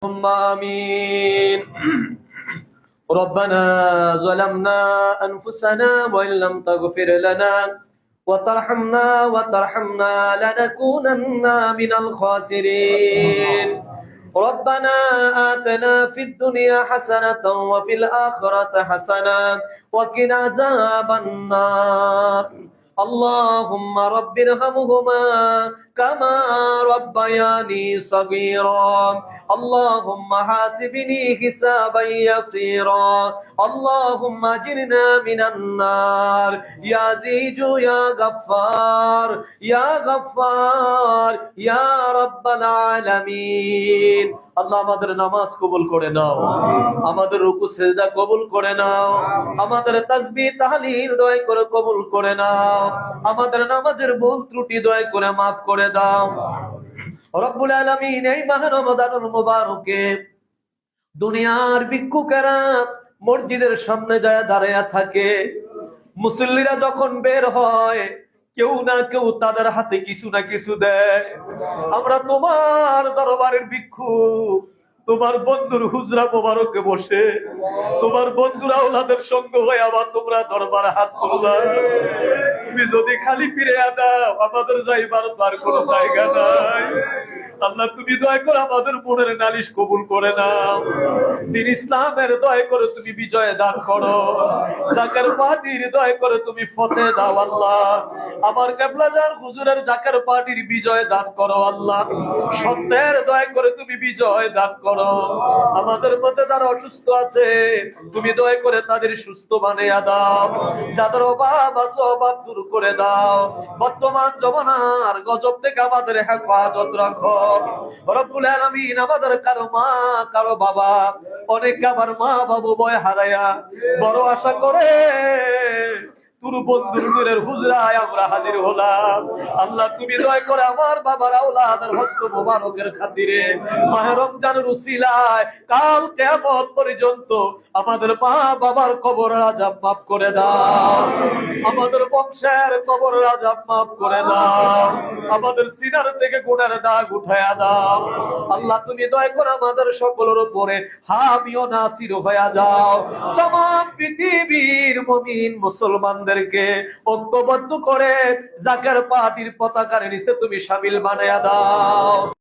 اللهم آمين. ربنا ظلمنا أنفسنا وإن لم تغفر لنا وترحمنا لنكونن من الخاسرين. ربنا آتنا في الدنيا حسنة وفي الآخرة حسنة وقنا عذاب النار. اللهم رب ارحمهما كما ربياني صغيرا. اللهم حاسبني حسابا يسيرا. اللهم اجرنا من النار يا عزيز يا غفار يا غفار يا رب العالمين. আল্লাহ আমাদের নামাজ কবুল করে নাও, আমাদের রুকু সিজদা কবুল করে নাও, আমাদের তাসবিহ তাহলিল দয়া করে কবুল করে নাও, আমাদের নামাজের ভুল ত্রুটি দয়া করে মাফ করে দাও। রব্বুল আলামিন, এই মাহে রমাদানুল মুবারকে দুনিয়ার ভিক্ষুকেরা মসজিদের সামনে যায় দাঁড়ায়া থাকে। মুসল্লিরা যখন বের হয় কেউ না কেউ তাদের হাতে কিছু না কিছু দেয়। আমরা তোমার দরবারের ভিক্ষুক, তোমার বন্ধুর হুজরা মোবারকে বসে তোমার বন্ধুরা ওনাদের সঙ্গ হয়ে আবার তোমরা দরবারে হাত তুললা। তুমি যদি খালি ফিরে দাও আমাদের যাইবার তার কোনো জায়গা নাই। আল্লাহ তুমি দয়া করে আমাদের মনের নালিশ কবুল করে নাও। দিন ইসলামের দয়া করে তুমি বিজয় দান করো। জাকের পার্টির দয়া করে তুমি ফতে দাও আল্লাহ। আমার কেবলাজান হুজুরের জাকের পার্টির বিজয় দান করো আল্লাহ। সত্যের দয়া করে তুমি বিজয় দান করো। আমাদের মধ্যে যারা অসুস্থ আছে তুমি দয়া করে তাদের সুস্থ বানিয়ে দাও। যাদের অভাব আছে অভাব দূর করে দাও। বর্তমান জমানার গজব থেকে আমাদের হেফাজত রাখো রব্বুল আলামিন। আমাদের কারো মা কারো বাবা, অনেকে আমার মা বাবু বয় হারায়া বড় আশা করে তোর বন্ধুর নূরের হুজরায় আমরা হাজির হলাম। আল্লাহ তুমি দয়া করে আমার বাবার আওলাদের হস্ত মোবারকের খাতিরে মাহে রমজানের উসিলায় কাল কিয়ামত পর্যন্ত আমাদের মা বাবার কবরের আযাব মাফ করে দাও। আমাদের বংশের কবরের আযাব মাফ করে দাও। আমাদের সিনার থেকে গুনাহের দাগ উঠায়া দাও। আল্লাহ তুমি দয়া করে আমাদের সকলের উপরে হামি ও নাসির হয়ে যাও। तमाम পৃথিবীর মুমিন মুসলমানদেরকে ঐক্যবদ্ধ করে জাকের পার্টির পতাকার নিচে তুমি শামিল বানায়া দাও।